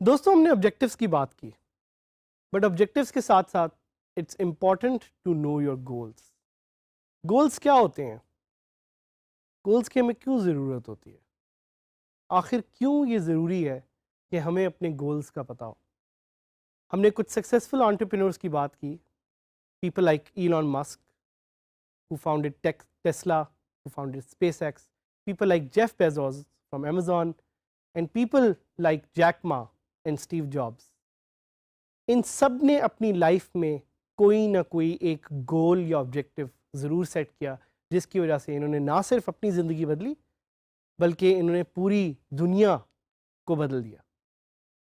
दोस्तों हमने ऑब्जेक्टिव्स की बात की, बट ऑब्जेक्टिव्स के साथ साथ it's important to know your goals. Goals क्या होते हैं? गोल्स की हमें क्यों ज़रूरत होती है? आखिर क्यों ये ज़रूरी है कि हमें अपने गोल्स का पता हो? हमने कुछ सक्सेसफुल एंटरप्रेन्योर्स की बात की, people like Elon Musk who founded Tesla, who founded SpaceX, people like Jeff Bezos from Amazon, and people like Jack Ma and Steve Jobs. इन सब ने अपनी लाइफ में कोई ना कोई एक गोल या ऑब्जेक्टिव ज़रूर सेट किया, जिसकी वजह से इन्होंने ना सिर्फ अपनी ज़िंदगी बदली बल्कि इन्होंने पूरी दुनिया को बदल दिया।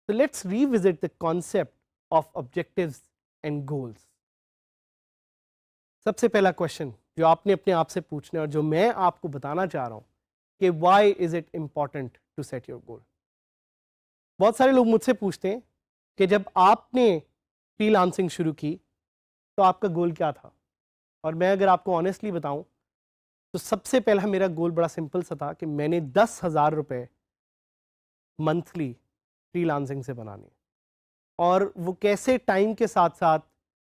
तो let's revisit the concept of objectives and goals. सबसे पहला क्वेश्चन जो आपने अपने आप से पूछना है और जो मैं आपको बताना चाह रहा हूँ कि why is it important to set your goal. बहुत सारे लोग मुझसे पूछते हैं कि जब आपने फ्रीलांसिंग शुरू की तो आपका गोल क्या था? और मैं अगर आपको ऑनेस्टली बताऊं तो सबसे पहला मेरा गोल बड़ा सिंपल सा था कि मैंने 10,000 रुपये मंथली फ्रीलांसिंग से बनाने, और वो कैसे टाइम के साथ साथ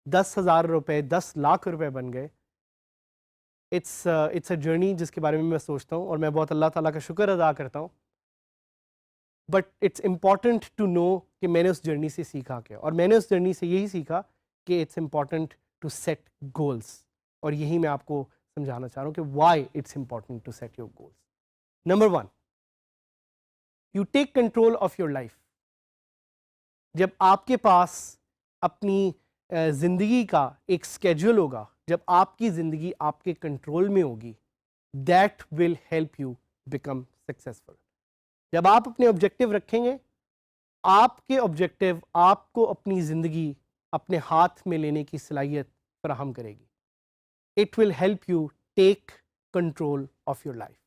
10,000 रुपये 10 लाख रुपए बन गए। इट्स अ जर्नी जिसके बारे में मैं सोचता हूँ और मैं बहुत अल्लाह ताला का शुक्र अदा करता हूँ। But it's important to know कि मैंने उस जर्नी से सीखा क्या, और मैंने उस जर्नी से यही सीखा कि it's important to set goals, और यही मैं आपको समझाना चाह रहा हूँ कि why it's important to set your goals. Number 1, you take control of your life. जब आपके पास अपनी ज़िंदगी का एक स्केड्यूल होगा, जब आपकी ज़िंदगी आपके कंट्रोल में होगी, that will help you become successful. जब आप अपने ऑब्जेक्टिव रखेंगे, आपके ऑब्जेक्टिव आपको अपनी ज़िंदगी अपने हाथ में लेने की सलाहियत फराहम करेगी। It will help you take control of your life.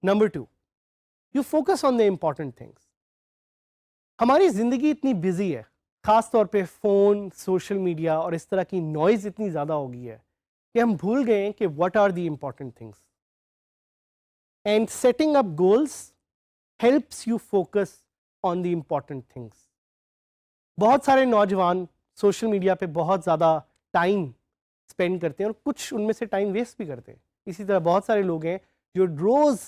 Number 2, you focus on the important things. हमारी ज़िंदगी इतनी बिजी है, ख़ास तौर पे फ़ोन, सोशल मीडिया और इस तरह की नॉइज़ इतनी ज़्यादा हो गई है कि हम भूल गए हैं कि what are the important things. And setting up goals helps you focus on the important things. बहुत सारे नौजवान सोशल मीडिया पे बहुत ज़्यादा टाइम स्पेंड करते हैं और कुछ उनमें से टाइम वेस्ट भी करते हैं। इसी तरह बहुत सारे लोग हैं जो रोज़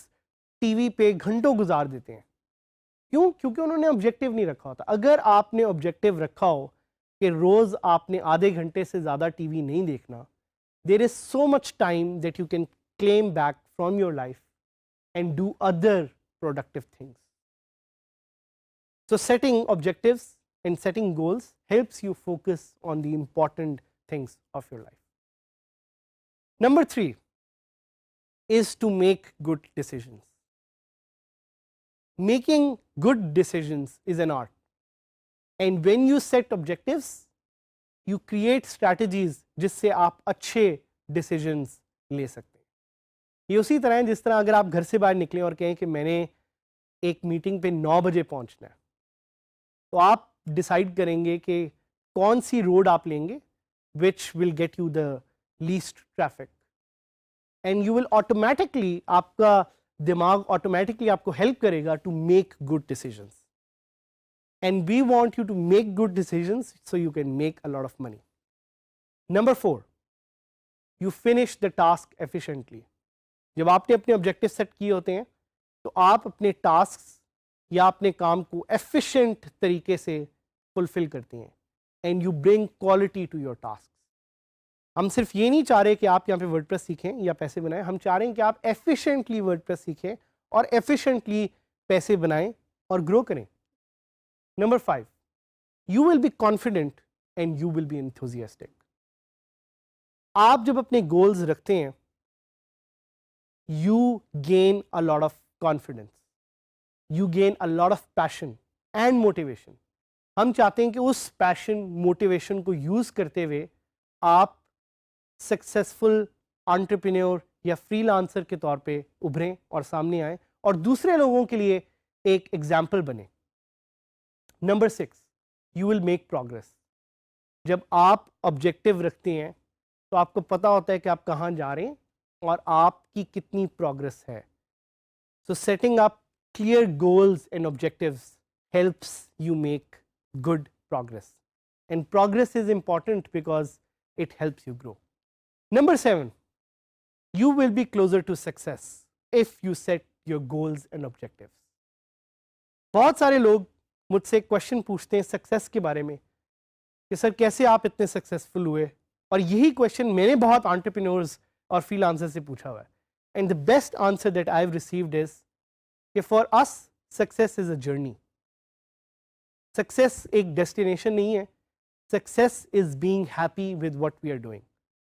टीवी पे घंटों गुजार देते हैं। क्यों? क्योंकि उन्होंने ऑब्जेक्टिव नहीं रखा होता। अगर आपने ऑब्जेक्टिव रखा हो कि रोज़ आपने आधे घंटे से ज़्यादा टीवी नहीं देखना, there is so much time that you can claim back from your life and do other productive things. So setting objectives and setting goals helps you focus on the important things of your life. Number 3 is to make good decisions. Making good decisions is an art, and when you set objectives, you create strategies जिससे आप अच्छे decisions ले सकते हैं। ये उसी तरह है जिस तरह अगर आप घर से बाहर निकलें और कहें कि मैंने एक मीटिंग पे 9 बजे पहुंचना है, तो आप डिसाइड करेंगे कि कौन सी रोड आप लेंगे which will get you the least traffic, and you will automatically, आपका दिमाग ऑटोमेटिकली आपको हेल्प करेगा to make good decisions, and we want you to make good decisions so you can make a lot of money. Number 4, you finish the task efficiently. जब आपने अपने objective set किए होते हैं तो आप अपने टास्क या अपने काम को एफिशिएंट तरीके से फुलफिल करते हैं, and you bring quality to your task. हम सिर्फ ये नहीं चाह रहे कि आप यहाँ पे वर्डप्रेस सीखें या पैसे बनाएं, हम चाह रहे हैं कि आप एफिशिएंटली वर्डप्रेस सीखें और एफिशिएंटली पैसे बनाएं और ग्रो करें। Number 5, you will be confident and you will B enthusiastic. आप जब अपने गोल्स रखते हैं, you gain a lot of confidence, you gain a lot of passion and motivation. हम चाहते हैं कि उस पैशन मोटिवेशन को यूज़ करते हुए आप सक्सेसफुल एंटरप्रेन्योर या फ्रीलांसर के तौर पे उभरें और सामने आएं और दूसरे लोगों के लिए एक एग्जाम्पल बने। Number 6, you will make progress. जब आप ऑब्जेक्टिव रखते हैं तो आपको पता होता है कि आप कहाँ जा रहे हैं और आपकी कितनी प्रोग्रेस है। So setting up clear goals and objectives helps you make good progress. And progress is important because it helps you grow. Number 7, you will be closer to success if you set your goals and objectives. बहुत सारे लोग मुझसे question पूछते हैं success के बारे में कि सर कैसे आप इतने सक्सेसफुल हुए, और यही क्वेश्चन मैंने बहुत एंटरप्रेन्योर्स और फ्रीलांसर से पूछा हुआ है. And the best answer that I have received is कि for us success is a journey. Success एक डेस्टिनेशन नहीं है. Success is being happy with what we are doing.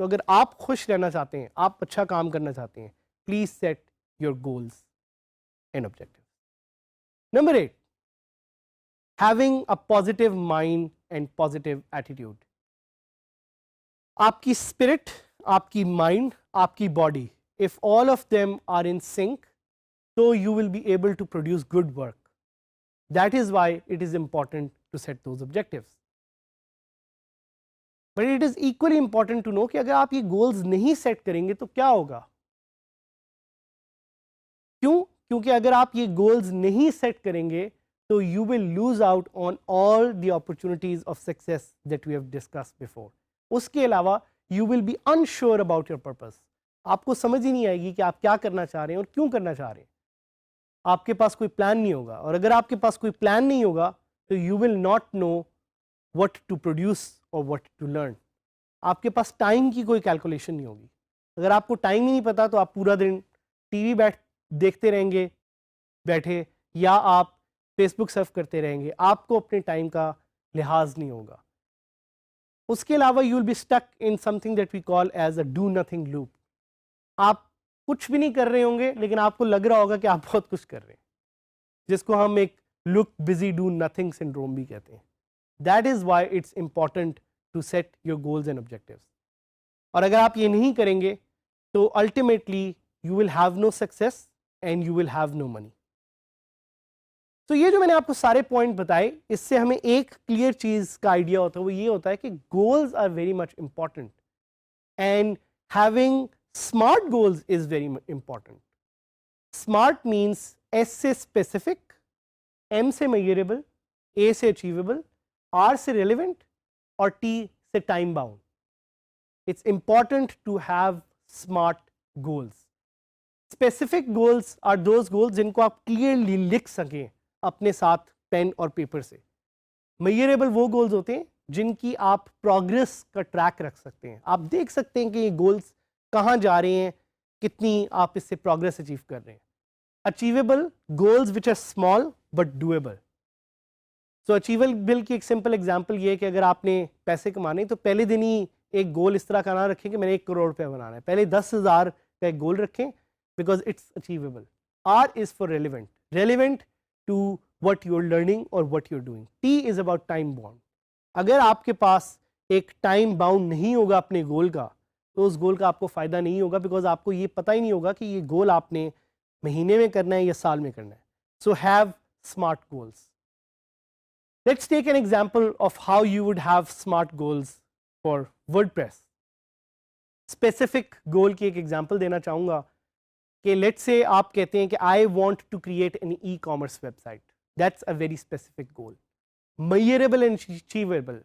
तो अगर आप खुश रहना चाहते हैं, आप अच्छा काम करना चाहते हैं, please set your goals and objective. Number 8, having a positive mind and positive attitude. आपकी स्पिरिट, आपकी माइंड, आपकी body, if all of them are in sync, so you will be able to produce good work. That is why it is important to set those objectives. But it is equally important to know कि अगर आप ये goals नहीं set करेंगे तो क्या होगा. क्यों? क्योंकि अगर आप ये goals नहीं set करेंगे तो you will lose out on all the opportunities of success that we have discussed before. उसके अलावा you will be unsure about your purpose. आपको समझ ही नहीं आएगी कि आप क्या करना चाह रहे हैं और क्यों करना चाह रहे हैं. आपके पास कोई प्लान नहीं होगा, और अगर आपके पास कोई प्लान नहीं होगा तो you will not know what to produce और व्हाट टू लर्न. आपके पास टाइम की कोई कैलकुलेशन नहीं होगी. अगर आपको टाइम ही नहीं पता तो आप पूरा दिन टीवी देखते रहेंगे बैठे, या आप फेसबुक सर्फ करते रहेंगे. आपको अपने टाइम का लिहाज नहीं होगा. उसके अलावा you will be stuck in something that we call as a do nothing loop. आप कुछ भी नहीं कर रहे होंगे लेकिन आपको लग रहा होगा कि आप बहुत कुछ कर रहे हैं, जिसको हम एक look busy do nothing syndrome भी कहते हैं. That is why it's important to set your goals and objectives. और अगर आप ये नहीं करेंगे तो ultimately you will have no success and you will have no money. तो ये जो मैंने आपको सारे पॉइंट बताए, इससे हमें एक क्लियर चीज का आइडिया होता है, वो ये होता है कि goals are very much important and having SMART goals is very important. SMART means S से specific, M से measurable, A से achievable, R से relevant और T से time bound. It's important to have SMART goals. Specific goals are those goals जिनको आप clearly लिख सकें अपने साथ पेन और पेपर से. Measurable वो goals होते हैं जिनकी आप progress का track रख सकते हैं. आप देख सकते हैं कि ये goals कहाँ जा रहे हैं, कितनी आप इससे प्रोग्रेस अचीव कर रहे हैं. Achievable goals which are small but doable. So achievable की एक सिंपल एग्जांपल ये है कि अगर आपने पैसे कमाने तो पहले दिन ही एक गोल इस तरह का ना रखें कि मैंने 1 करोड़ रुपया बनाना है. पहले 10,000 का एक गोल रखें because it's achievable. R is for relevant, relevant to what you are learning और what you are doing. T is about time bound. अगर आपके पास एक टाइम बाउंड नहीं होगा अपने गोल का तो उस गोल का आपको फ़ायदा नहीं होगा, बिकॉज आपको ये पता ही नहीं होगा कि ये गोल आपने महीने में करना है या साल में करना है. So have smart goals. Let's take an example of how you would have smart goals for WordPress. Specific goal की एक एग्जांपल देना चाहूँगा कि लेट्स से आप कहते हैं कि I want to create an e-commerce website. That's a very specific goal. Measurable and achievable.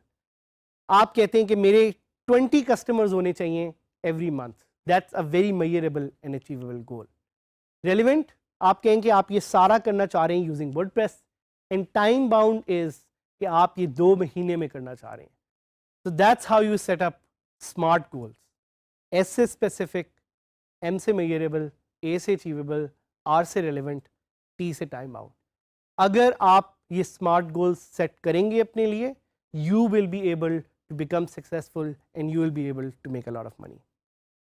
आप कहते हैं कि मेरे 20 कस्टमर्स होने चाहिए every month. That's a very measurable and achievable goal. Relevant, आप कहेंगे आप ये सारा करना चाह रहे हैं using WordPress, and time bound is कि आप ये 2 महीने में करना चाह रहे हैं. So that's how you set up smart goals. S से specific, M से measurable, A से achievable, R से relevant, T से time bound. अगर आप ये smart goals set करेंगे अपने लिए, you will be able to become successful and you will be able to make a lot of money.